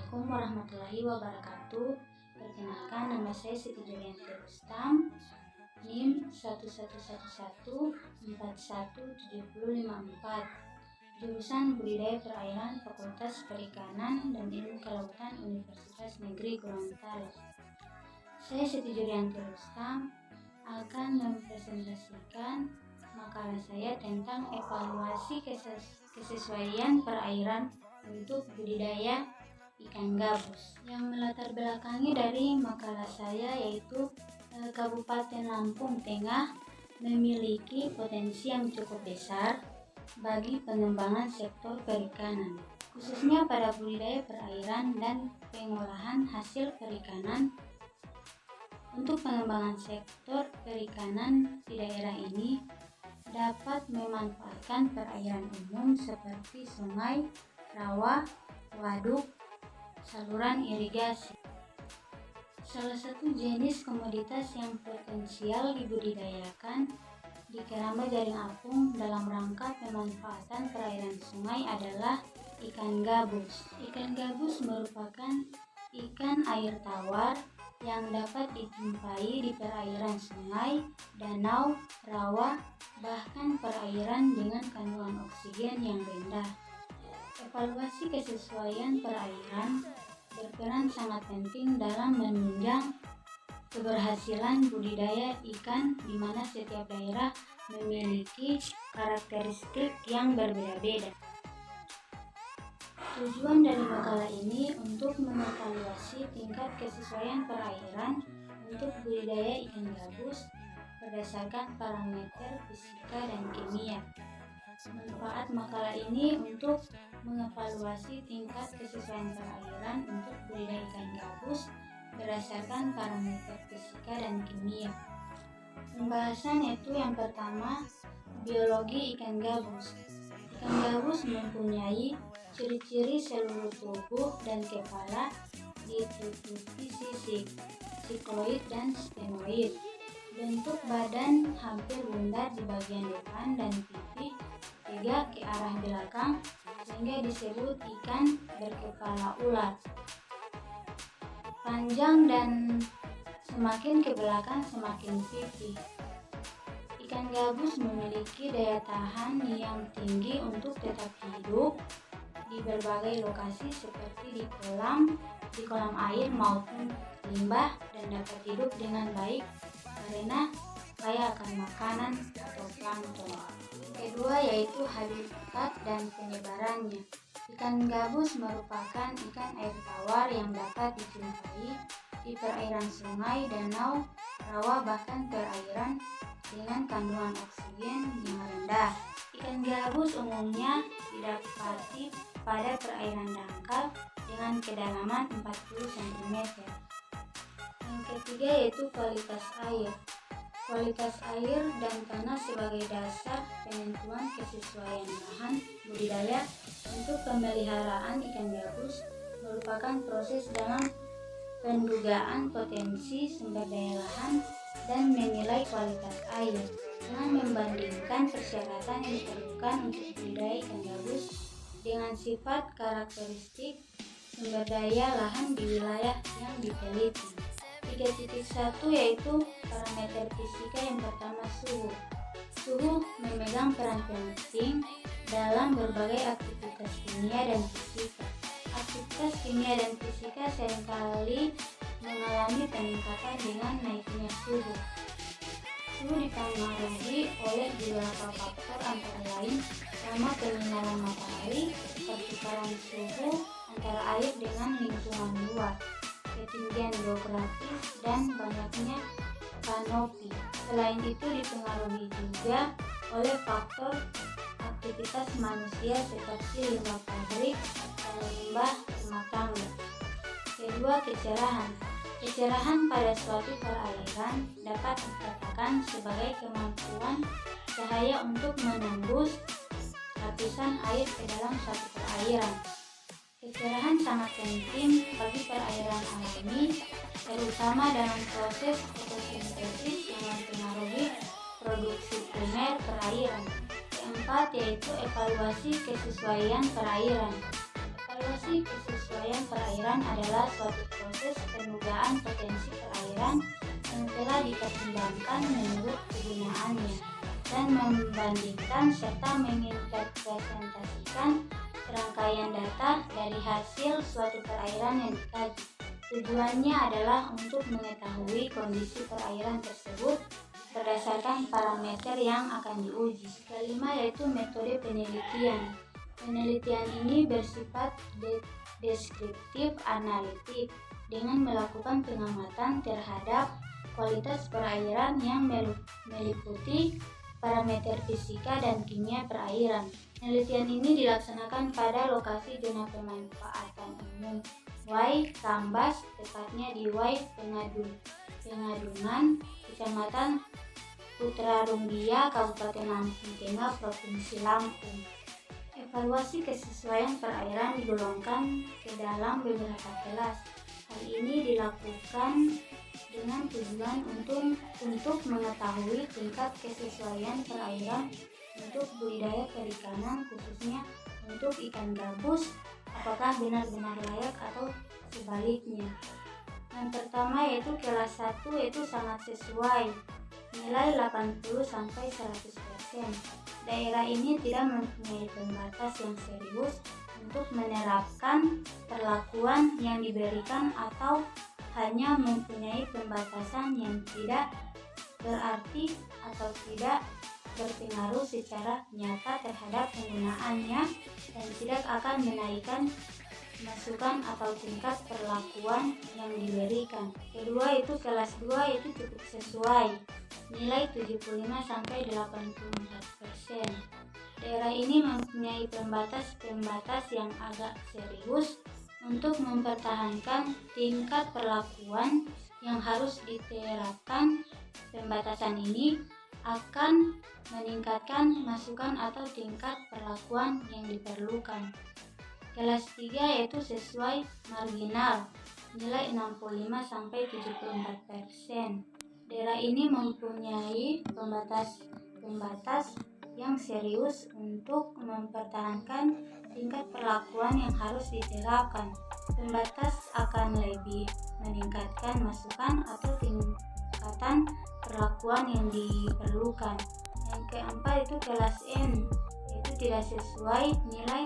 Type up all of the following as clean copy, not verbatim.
Assalamualaikum warahmatullahi wabarakatuh. Perkenalkan, nama saya Siti Julianti Rustam, NIM 1111417054, jurusan Budidaya Perairan Fakultas Perikanan dan Ilmu Kelautan Universitas Negeri Gorontalo. Saya Siti Julianti Rustam akan mempresentasikan makalah saya tentang evaluasi kesesuaian perairan untuk budidaya ikan gabus. Yang melatar belakangi dari makalah saya yaitu Kabupaten Lampung Tengah memiliki potensi yang cukup besar bagi pengembangan sektor perikanan, khususnya pada budidaya perairan dan pengolahan hasil perikanan. Untuk pengembangan sektor perikanan di daerah ini dapat memanfaatkan perairan umum seperti sungai, rawa, waduk, saluran irigasi. Salah satu jenis komoditas yang potensial dibudidayakan di keramba jaring apung dalam rangka pemanfaatan perairan sungai adalah ikan gabus. Ikan gabus merupakan ikan air tawar yang dapat dijumpai di perairan sungai, danau, rawa, bahkan perairan dengan kandungan oksigen yang rendah. Evaluasi kesesuaian perairan berperan sangat penting dalam menunjang keberhasilan budidaya ikan, di mana setiap daerah memiliki karakteristik yang berbeda-beda. Tujuan dari makalah ini untuk mengevaluasi tingkat kesesuaian perairan untuk budidaya ikan gabus berdasarkan parameter fisika dan kimia. Manfaat makalah ini untuk mengevaluasi tingkat kesesuaian perairan untuk budidaya ikan gabus berdasarkan parameter fisika dan kimia. Pembahasan yaitu yang pertama, biologi ikan gabus. Ikan gabus mempunyai ciri-ciri seluruh tubuh dan kepala ditutupi sisik, sikloid dan sphenoid. Bentuk badan hampir bundar di bagian depan dan pipi tegak ke arah belakang sehingga disebut ikan berkepala ular. Panjang dan semakin ke belakang semakin pipih. Ikan gabus memiliki daya tahan yang tinggi untuk tetap hidup di berbagai lokasi seperti di kolam air maupun limbah, dan dapat hidup dengan baik karena kaya akan makanan atau plankton. Kedua yaitu habitat dan penyebarannya. Ikan gabus merupakan ikan air tawar yang dapat dijumpai di perairan sungai, danau, rawa, bahkan perairan dengan kandungan oksigen yang rendah. Ikan gabus umumnya didapati pada perairan dangkal dengan kedalaman 40 cm. Yang ketiga yaitu kualitas air. Kualitas air dan tanah sebagai dasar penentuan kesesuaian lahan budidaya untuk pemeliharaan ikan gabus merupakan proses dalam pendugaan potensi sumber daya lahan dan menilai kualitas air dengan membandingkan persyaratan yang diperlukan untuk budidaya ikan gabus dengan sifat karakteristik sumber daya lahan di wilayah yang diteliti. 3.1 yaitu parameter fisika. Yang pertama, suhu. Suhu memegang peran penting dalam berbagai aktivitas kimia dan fisika. Aktivitas kimia dan fisika seringkali mengalami peningkatan dengan naiknya suhu. Suhu dipengaruhi oleh beberapa faktor antara lain lama penyinaran matahari, pertukaran suhu antara air dengan lingkungan luar, ketinggian geografis, dan banyaknya kanopi. Selain itu dipengaruhi juga oleh faktor aktivitas manusia seperti limbah pabrik dan limbah rumah tangga. Kedua, kecerahan. Kecerahan pada suatu perairan dapat dikatakan sebagai kemampuan cahaya untuk menembus lapisan air ke dalam suatu perairan. Kecerahan sangat penting bagi perairan alami, terutama dalam proses fotosintesis yang mempengaruhi produksi primer perairan. Keempat yaitu evaluasi kesesuaian perairan. Evaluasi kesesuaian perairan perairan adalah suatu proses pendugaan potensi perairan yang telah dipertimbangkan menurut kegunaannya dan membandingkan serta menginterpretasikan serangkaian data dari hasil suatu perairan yang dikaji. Tujuannya adalah untuk mengetahui kondisi perairan tersebut berdasarkan parameter yang akan diuji. Kelima yaitu metode penelitian. Penelitian ini bersifat deskriptif analitik dengan melakukan pengamatan terhadap kualitas perairan yang meliputi parameter fisika dan kimia perairan. Penelitian ini dilaksanakan pada lokasi zona pemanfaatan umum Y Kambas, tepatnya di Y Pengadungan, Kecamatan Putra Rumbia, Kabupaten Lampung Tengah, Provinsi Lampung. Evaluasi kesesuaian perairan digolongkan ke dalam beberapa kelas. Hal ini dilakukan dengan tujuan untuk mengetahui tingkat kesesuaian perairan untuk budidaya perikanan, khususnya untuk ikan gabus, apakah benar-benar layak atau sebaliknya. Yang pertama yaitu kelas 1 yaitu sangat sesuai, nilai 80-100%. Daerah ini tidak mempunyai pembatas yang serius untuk menerapkan perlakuan yang diberikan atau hanya mempunyai pembatasan yang tidak berarti atau tidak berpengaruh secara nyata terhadap penggunaannya dan tidak akan menaikkan masukan atau tingkat perlakuan yang diberikan. Kedua itu kelas 2 itu cukup sesuai, nilai 75-84%. Daerah ini mempunyai pembatas yang agak serius untuk mempertahankan tingkat perlakuan yang harus diterapkan. Pembatasan ini akan meningkatkan masukan atau tingkat perlakuan yang diperlukan. Kelas 3 yaitu sesuai marginal, nilai 65-74%. Daerah ini mempunyai pembatas yang serius untuk mempertahankan tingkat perlakuan yang harus diterapkan. Pembatas akan lebih meningkatkan masukan atau tingkatan perlakuan yang diperlukan. Yang keempat itu kelas N, yaitu tidak sesuai, nilai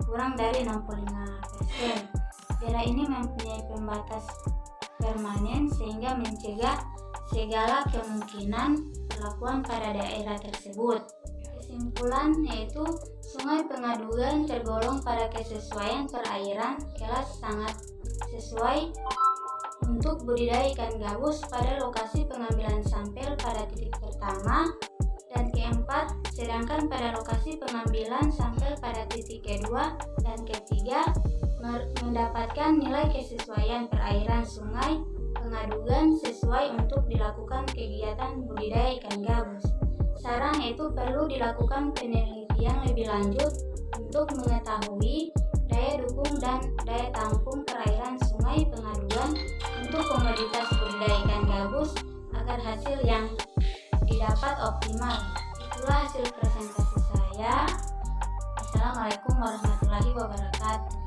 kurang dari 65%. Daerah ini mempunyai pembatas permanen sehingga mencegah segala kemungkinan perlakuan pada daerah tersebut. Kesimpulan yaitu Sungai Pengadugan tergolong pada kesesuaian perairan kelas sangat sesuai untuk budidaya ikan gabus pada lokasi pengambilan sampel pada titik pertama dan keempat, sedangkan pada lokasi pengambilan sampel pada titik kedua dan ketiga mendapatkan nilai kesesuaian perairan Sungai Pengadugan sesuai untuk dilakukan kegiatan budidaya ikan gabus. Saran yaitu perlu dilakukan penelitian lebih lanjut untuk mengetahui daya dukung dan daya tampung perairan Sungai Pengadugan untuk komoditas budidaya ikan gabus agar hasil yang didapat optimal. Itulah hasil presentasi saya. Assalamualaikum warahmatullahi wabarakatuh.